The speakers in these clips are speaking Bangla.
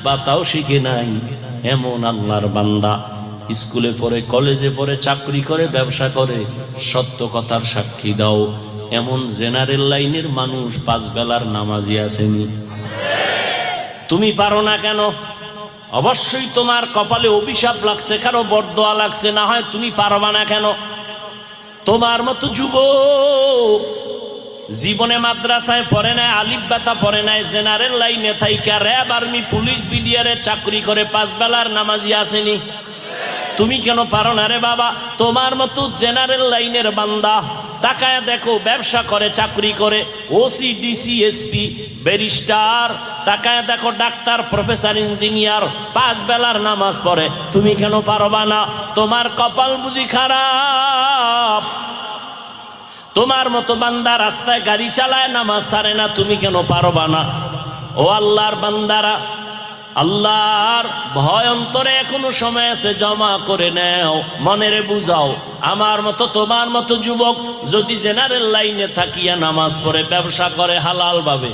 বাতাও শিখে নাই এমন আল্লাহর বান্দা স্কুলে পড়ে, কলেজে পড়ে, চাকরি করে, ব্যবসা করে, সত্য কথার সাক্ষী দাও এমন জেনারেল লাইনের মানুষ 5 বেলার নামাজি আসেনি? তুমি পারো না কেন? অবশ্যই তোমার কপালে অভিশাপ লাগছে, কারো বরদোয়া লাগছে, না হয় তুমি পারবা না কেন? তোমার মতো যুবক জীবনে মাদ্রাসায় পড়ে নাই, আলিফ বাতা পড়ে নাই, জেনারেল লাইনে থাইকা র্যাব, আর্মি, পুলিশ, বিডিআরে চাকরি করে 5 বেলার নামাজি আসেনি? তুমি কেন পারো না রে বাবা? তোমার মতো জেনারেল লাইনের বান্দা তাকায় দেখো, ব্যবসা করে, চাকরি করে, ওসি, ডিসি, এসপি, ব্যারিস্টার, তাকায় দেখো ডাক্তার, প্রফেসর, ইঞ্জিনিয়ার, 5 বেলার নামাজ পড়ে। তুমি কেন পারবা না? তোমার কপাল বুঝি খারাপ? তোমার মতো বান্দা রাস্তায় গাড়ি চালায়, নামাজ ছাড়ে না, তুমি কেন পারবা না? ও আল্লাহর বান্দারা, আল্লাহর ভয় অন্তরে এখনো সময় আছে, জমা করে নাও, মনেরে বুঝাও। আমার মতো, তোমার মতো যুবক যদি জেনারেল লাইনে থাকিয়া নামাজ পড়ে, ব্যবসা করে হালাল ভাবে,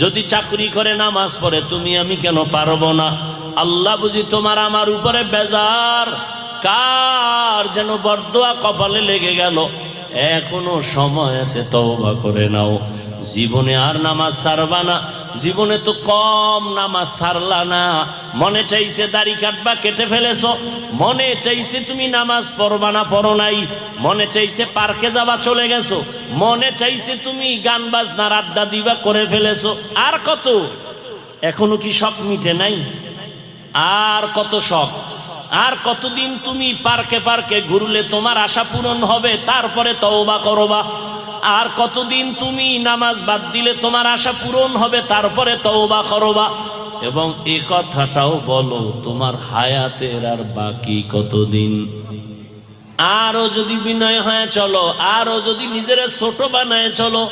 যদি চাকরি করে, নামাজ পড়ে, তুমি আমি কেন পারবো না? আল্লাহ বুঝি তোমার আমার উপরে বেজার? কার যেন বরদোয়া কপালে লেগে গেল। এখনো সময় আছে, তওবা করে নাও। জীবনে আর নামাজ ছাড়বা না। জীবনে তো কম নামাজ ছাড়লা না। মনে চাইছে দাড়ি কাটবা, কেটে ফেলেছো। মনে চাইছে তুমি নামাজ পড়বা না, পড়ো নাই। মনে চাইছে পার্কে যাবা, চলে গেছো। মনে চাইছে তুমি গান বাজনার আড্ডা দিবা, করে ফেলেছো। আর কত? এখনো কি শখ মিটে নাই? আর কত শখ? আর কতদিন তুমি পার্কে পার্কে ঘুরলে তোমার আশা পূরণ হবে, তারপরে তওবা করবা? আর কতদিন তুমি নামাজ বাদ দিলে তোমার আশা পূরণ হবে, তারপরে তওবা করবা? এবং এই কথাটাও বলো, তোমার হায়াতের আর বাকি কতদিন? আরো যদি বিনয় হয়ে চলো, আরো যদি নিজের ছোট বানায় চলো,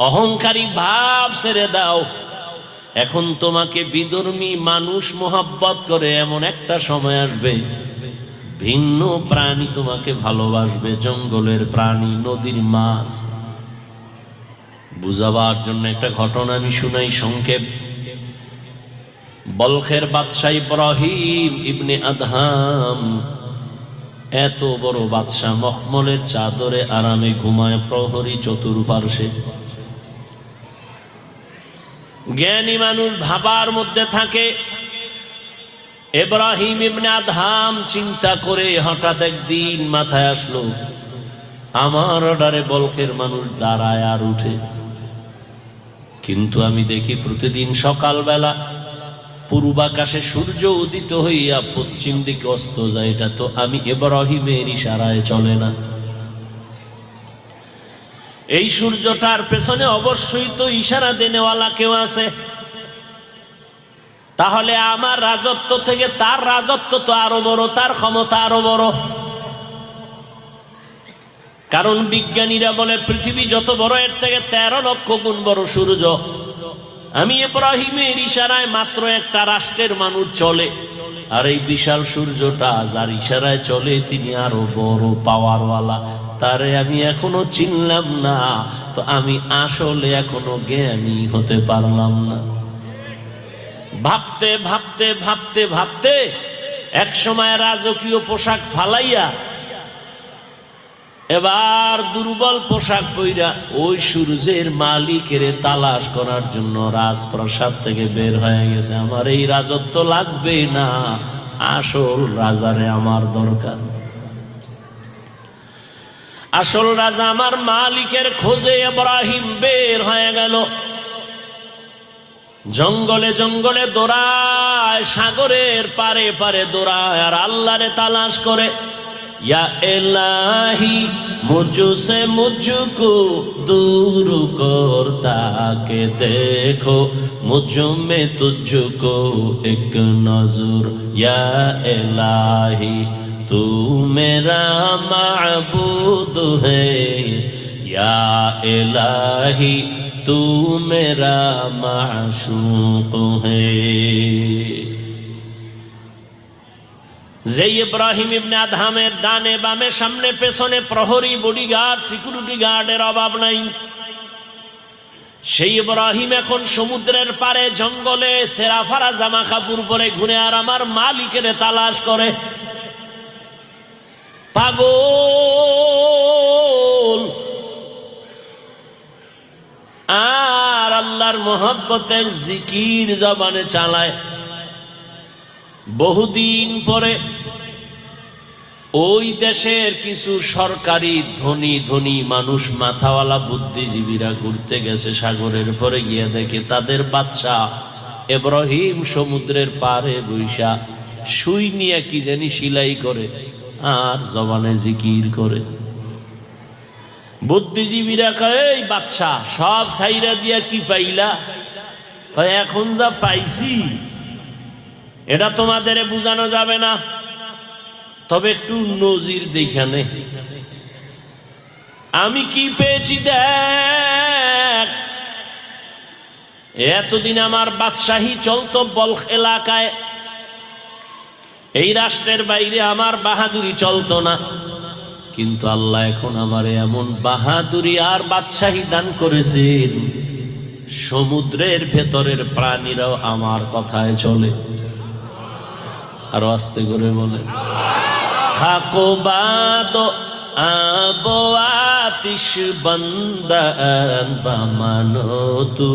অহংকারী ভাব ছেড়ে দাও। এখন তোমাকে বিধর্মী মানুষ মোহাব্বত করে, এমন একটা সময় আসবে ভিন্ন প্রাণী তোমাকে ভালোবাসবে, জঙ্গলের প্রাণী, নদীর মাছ। বুঝাবার জন্য একটা ঘটনা আমি শুনাই সংক্ষেপ। বলখের বাদশাহ ইব্রাহিম ইবনে আদহাম, এত বড় বাদশাহ, মখমলের চাদরে আরামে ঘুমায়, প্রহরী চতুর্পার্শ্বে। জ্ঞানী মানুষ ভাবার মধ্যে থাকে। ইব্রাহিম ইবনে আদহাম চিন্তা করে হঠাৎ একদিন মাথায় আসলো, আমার অর্ডারে বলখের মানুষ দাঁড়ায় আর উঠে, কিন্তু আমি দেখি প্রতিদিন সকালবেলা পূর্বাকাশে সূর্য উদিত হইয়া পশ্চিম দিকে অস্ত যায়। এটা তো আমি ইব্রাহিমের ইশারায় চলে না। এই সূর্যটার পেছনে অবশ্যই তো ইশারা দেনেওয়ালা কেউ আছে। তাহলে আমার রাজত্ব থেকে তার রাজত্ব তো আরো বড়, তার ক্ষমতা আরো বড়। কারণ বিজ্ঞানীরা বলে পৃথিবী যত বড়, এর থেকে 13 লক্ষ গুণ বড় সূর্য। আমি ইব্রাহিমের ইশারায় মাত্র একটা রাষ্ট্রের মানুষ চলে, আর এই বিশাল সূর্যটা যার ইশারায় চলে তিনি আরো বড় পাওয়ারওয়ালা। তারে আমি এখনো চিনলাম না, তো আমি আসলে এখনো জ্ঞানী হতে পারলাম না। ভাবতে ভাবতে ভাবতে ভাবতে এক সময় রাজকীয় পোশাক ফালাইয়া এবার দুর্বল পোশাক পইরা ওই সূর্যের মালিকের তালাশ করার জন্য রাজপ্রাসাদ থেকে বের হয়ে গেছে। আমার এই রাজত্ব লাগবে না, আসল রাজারে আমার দরকার। আসল রাজা আমার মালিকের খোঁজে ইব্রাহিম বের হয়ে গেল। জঙ্গলে জঙ্গলে দৌড়ায়, সাগরের পারে পারে দৌড়ায়, আর আল্লাহরে তালাশ করে। या इलाही मुझसे मुझको दूर करता के देखो, मुझ में तुझको एक नजर। या इलाही तू मेरा माबूद है, या इलाही तू मेरा माशूक है। যে ইব্রাহিম ইবনে আদহামের ডানে বামে সামনে পেছনে প্রহরী, বডিগার্ড, সিকিউরিটি গার্ডের অভাব নাই। সেই ইব্রাহিম এখন সমুদ্রের পারে জঙ্গলে সেরাফারা জামা কাপড় পরে ঘুরে আর আমার মালিকের তালাশ করে। পাগল আর আল্লাহর মোহাব্বতের জিকির জবানে চালায়। বহুদিন পরে ওই দেশের কিছু সরকারি ধনী ধনী মানুষ, মাথাওয়ালা বুদ্ধিজীবীরা ঘুরতে গেছে সাগরের পরে, গিয়ে দেখে তাদের বাদশাহ ইব্রাহিম সমুদ্রের পারে বৈশা সুই নিয়ে কি জানি সিলাই করে আর জবানে জিকির করে। বুদ্ধিজীবীরা কয়, এই বাদশাহ সব ছাইরা দিয়া কি পাইলা? এখন যা পাইছি এটা তোমাদের বুঝানো যাবে না, তবে একটু নজির দেখানে আমি কি পেয়েছি দেখ। এতদিন আমার বাদশাহী চলতো বলখ এলাকায়, এই রাষ্ট্রের বাইরে আমার বাহাদুরি চলতো না, কিন্তু আল্লাহ এখন আমার এমন বাহাদুরি আর বাদশাহী দান করেছেন, সমুদ্রের ভেতরের প্রাণীরাও আমার কথায় চলে। আরো আস্তে করে বলে, খাকো বাদ আবো আতিশ বন্দন বামানো তু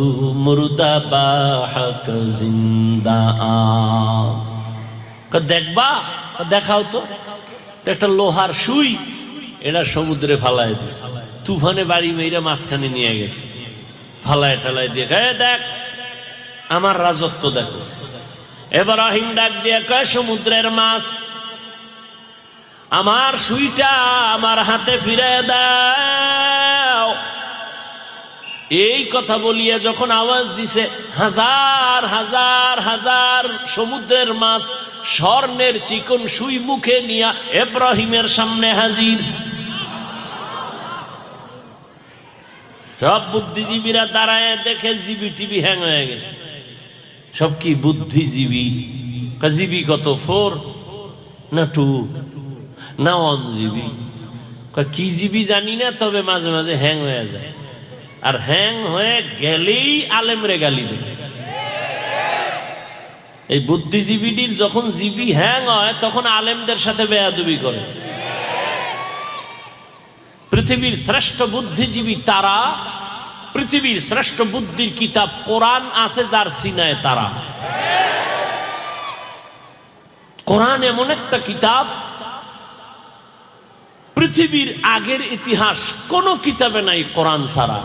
মুর্দা বাহক জিন্দা। দেখবা, দেখাও তো একটা লোহার সুই, এটা সমুদ্রে ফালায় দিছে, তুফানে বাড়ি মেয়েরা মাঝখানে নিয়ে গেছে, ফালায় টালায় দিয়ে দেখ আমার রাজত্ব দেখো। ইব্রাহিম ডাক দিয়ে কয়, সমুদ্রের মাছ আমার সুইটা আমার হাতে ফিরে দাও। এই কথা বলিয়া যখন আওয়াজ দিছে, হাজার হাজার হাজার সমুদ্রের মাছ স্বর্ণের চিকন সুই মুখে নিয়া ইব্রাহিমের সামনে হাজির। সব বুদ্ধিজীবীরা দাঁড়ায় দেখে জিবি টিভি হ্যাং হয়ে গেছে। সব কি বুদ্ধিজীবী? জিবি কত, 4 না 2 না 1 জিবি? কি জিবি জানি না, তবে মাঝে মাঝে হ্যাং হয়ে যায়, আর হ্যাং হয়ে গেলেই আলেমরে গালি দেয়। এই বুদ্ধিজীবীটির যখন জিবি হ্যাং হয় তখন আলেমদের সাথে বেয়াদবি করে। পৃথিবীর শ্রেষ্ঠ বুদ্ধিজীবী তারা, পৃথিবীর শ্রেষ্ঠ বুদ্ধির কিতাব কোরআন আছে যার সিনায় তারা। কোরআন এমন একটা কিতাব, পৃথিবীর আগের ইতিহাস কোন কিতাবে নাই কোরআন ছাড়া।